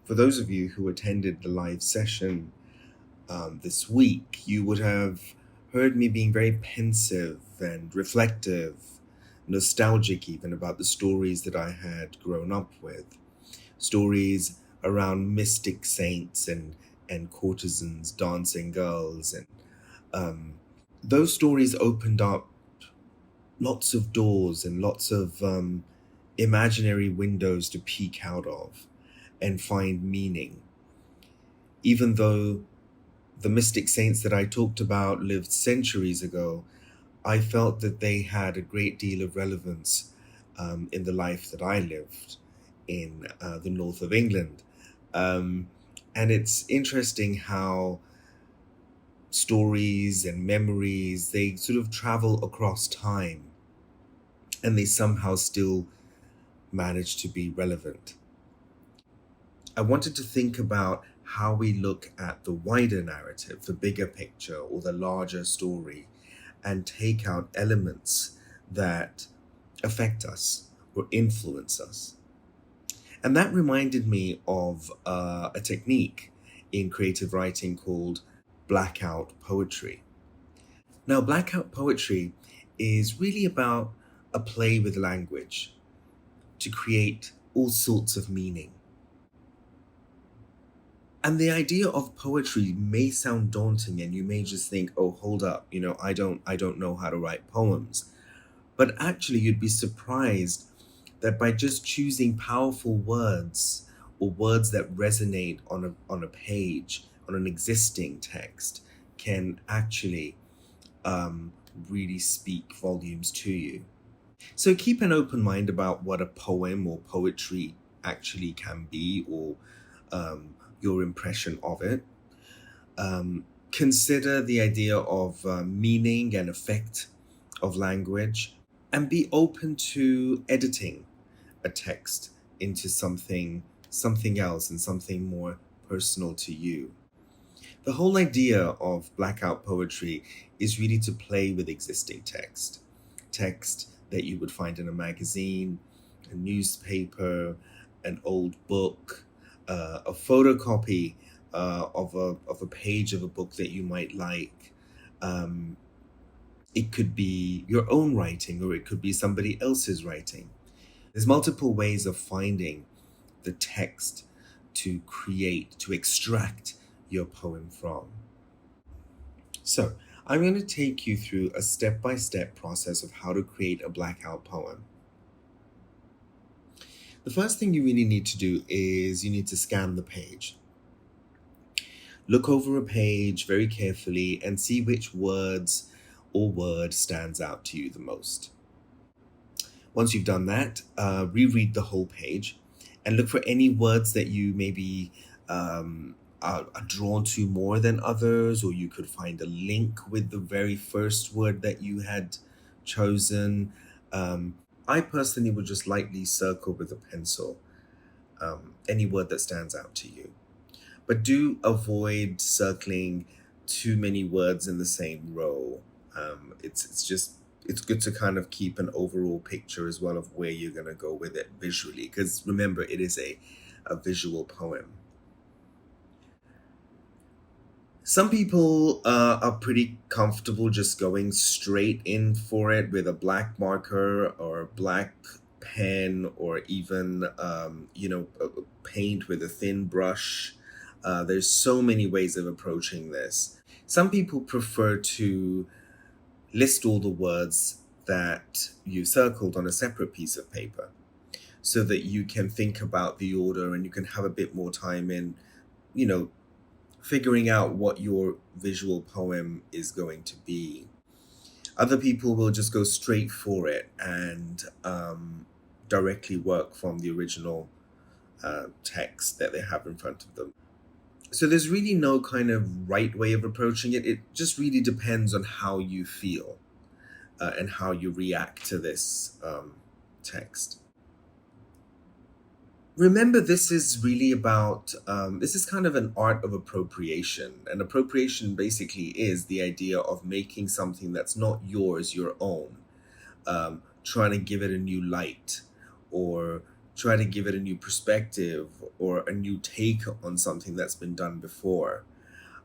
For those of you who attended the live session this week, you would have heard me being very pensive and reflective, nostalgic even about the stories that I had grown up with. Stories around mystic saints and courtesans, dancing girls, and um, those stories opened up lots of doors and lots of imaginary windows to peek out of and find meaning. Even though the mystic saints that I talked about lived centuries ago, I felt that they had a great deal of relevance in the life that I lived in the north of England. Um, and it's interesting how stories and memories, they sort of travel across time and they somehow still manage to be relevant. I wanted to think about how we look at the wider narrative, the bigger picture, or the larger story, and take out elements that affect us or influence us. And that reminded me of a technique in creative writing called blackout poetry. Now, blackout poetry is really about a play with language to create all sorts of meaning. And the idea of poetry may sound daunting and you may just think, "Oh, hold up, I don't know how to write poems." But actually you'd be surprised that by just choosing powerful words or words that resonate on a page, on an existing text, can actually um, really speak volumes to you. So keep an open mind about what a poem or poetry actually can be, or your impression of it. Consider the idea of meaning and effect of language, and be open to editing a text into something else and something more personal to you. The whole idea of blackout poetry is really to play with existing text that you would find in a magazine, a newspaper, an old book, a photocopy of a page of a book that you might like. Um, it could be your own writing, or it could be somebody else's writing. There's multiple ways of finding the text to create, to extract your poem from. So, I'm going to take you through a step by step process of how to create a blackout poem. The first thing you really need to do is you need to scan the page. Look over a page very carefully and see which words or word stands out to you the most. Once you've done that, reread the whole page and look for any words that you maybe are drawn to more than others, or you could find a link with the very first word that you had chosen. I personally would just lightly circle with a pencil any word that stands out to you. But do avoid circling too many words in the same row. It's good to kind of keep an overall picture as well of where you're going to go with it visually, because remember, it is a visual poem. Some people are pretty comfortable just going straight in for it with a black marker or black pen, or even paint with a thin brush. There's so many ways of approaching this. Some people prefer to list all the words that you circled on a separate piece of paper so that you can think about the order and you can have a bit more time in, you know, figuring out what your visual poem is going to be. Other people will just go straight for it and directly work from the original text that they have in front of them. So there's really no kind of right way of approaching it. It just really depends on how you feel and how you react to this text. Remember, this is really about, this is kind of an art of appropriation. And appropriation basically is the idea of making something that's not yours your own, trying to give it a new light, or try to give it a new perspective or a new take on something that's been done before.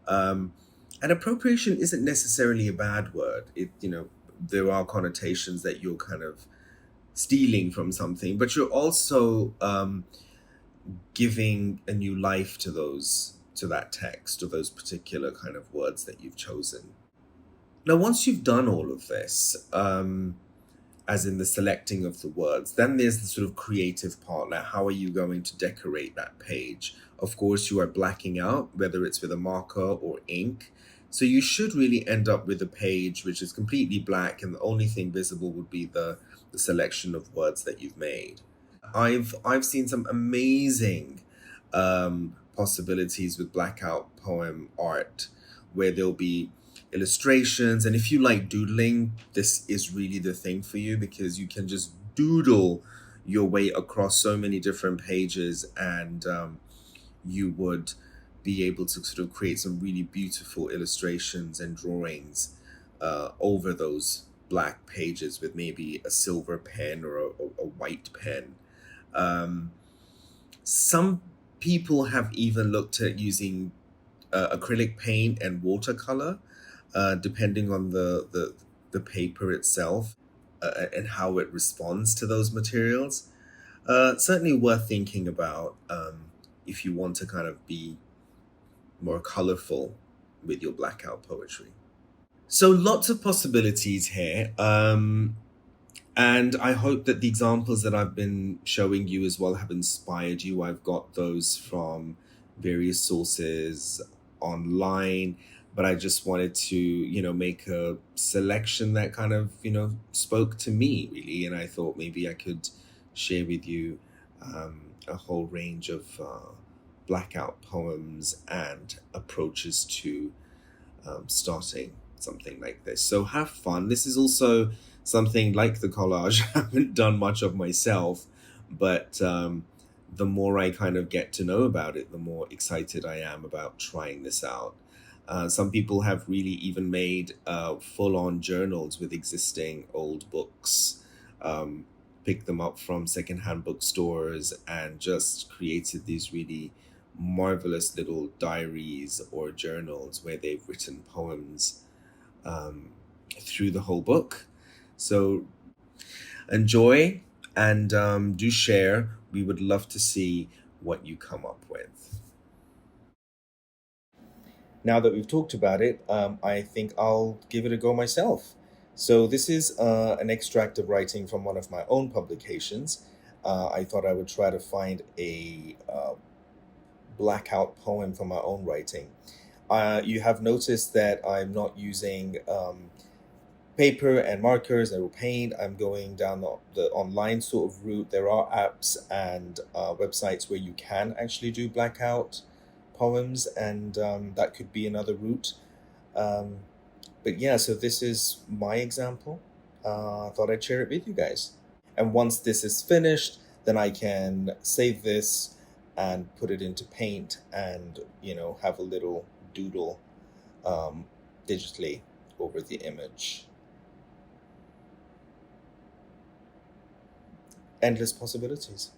Um, and appropriation isn't necessarily a bad word. There are connotations that you're kind of stealing from something, but you're also giving a new life to that text or those particular kind of words that you've chosen. Now, once you've done all of this, as in the selecting of the words, then there's the sort of creative part. Now, how are you going to decorate that page? Of course, you are blacking out, whether it's with a marker or ink. So you should really end up with a page which is completely black, and the only thing visible would be the selection of words that you've made. I've seen some amazing possibilities with blackout poem art, where there'll be illustrations, and if you like doodling, this is really the thing for you, because you can just doodle your way across so many different pages, and you would be able to sort of create some really beautiful illustrations and drawings over those black pages with maybe a silver pen or a white pen. um, some people have even looked at using acrylic paint and watercolor, depending on the paper itself, and how it responds to those materials. Certainly worth thinking about, if you want to kind of be more colorful with your blackout poetry. So lots of possibilities here. And I hope that the examples that I've been showing you as well have inspired you. I've got those from various sources online, but I just wanted to, make a selection that kind of, spoke to me really. And I thought maybe I could share with you a whole range of blackout poems and approaches to starting something like this. So have fun. This is also something like the collage I haven't done much of myself, but the more I kind of get to know about it, the more excited I am about trying this out. Some people have really even made full on journals with existing old books, picked them up from secondhand bookstores, and just created these really marvelous little diaries or journals where they've written poems um, through the whole book. So enjoy, and do share. We would love to see what you come up with. Now that we've talked about it, I think I'll give it a go myself. So, this is an extract of writing from one of my own publications. I thought I would try to find a blackout poem from my own writing. You have noticed that I'm not using paper and markers and paint. I'm going down the online sort of route. There are apps and websites where you can actually do blackout poems, and that could be another route. Um, but yeah, so this is my example. I thought I'd share it with you guys. And once this is finished, then I can save this and put it into paint and, have a little doodle um, digitally over the image. Endless possibilities.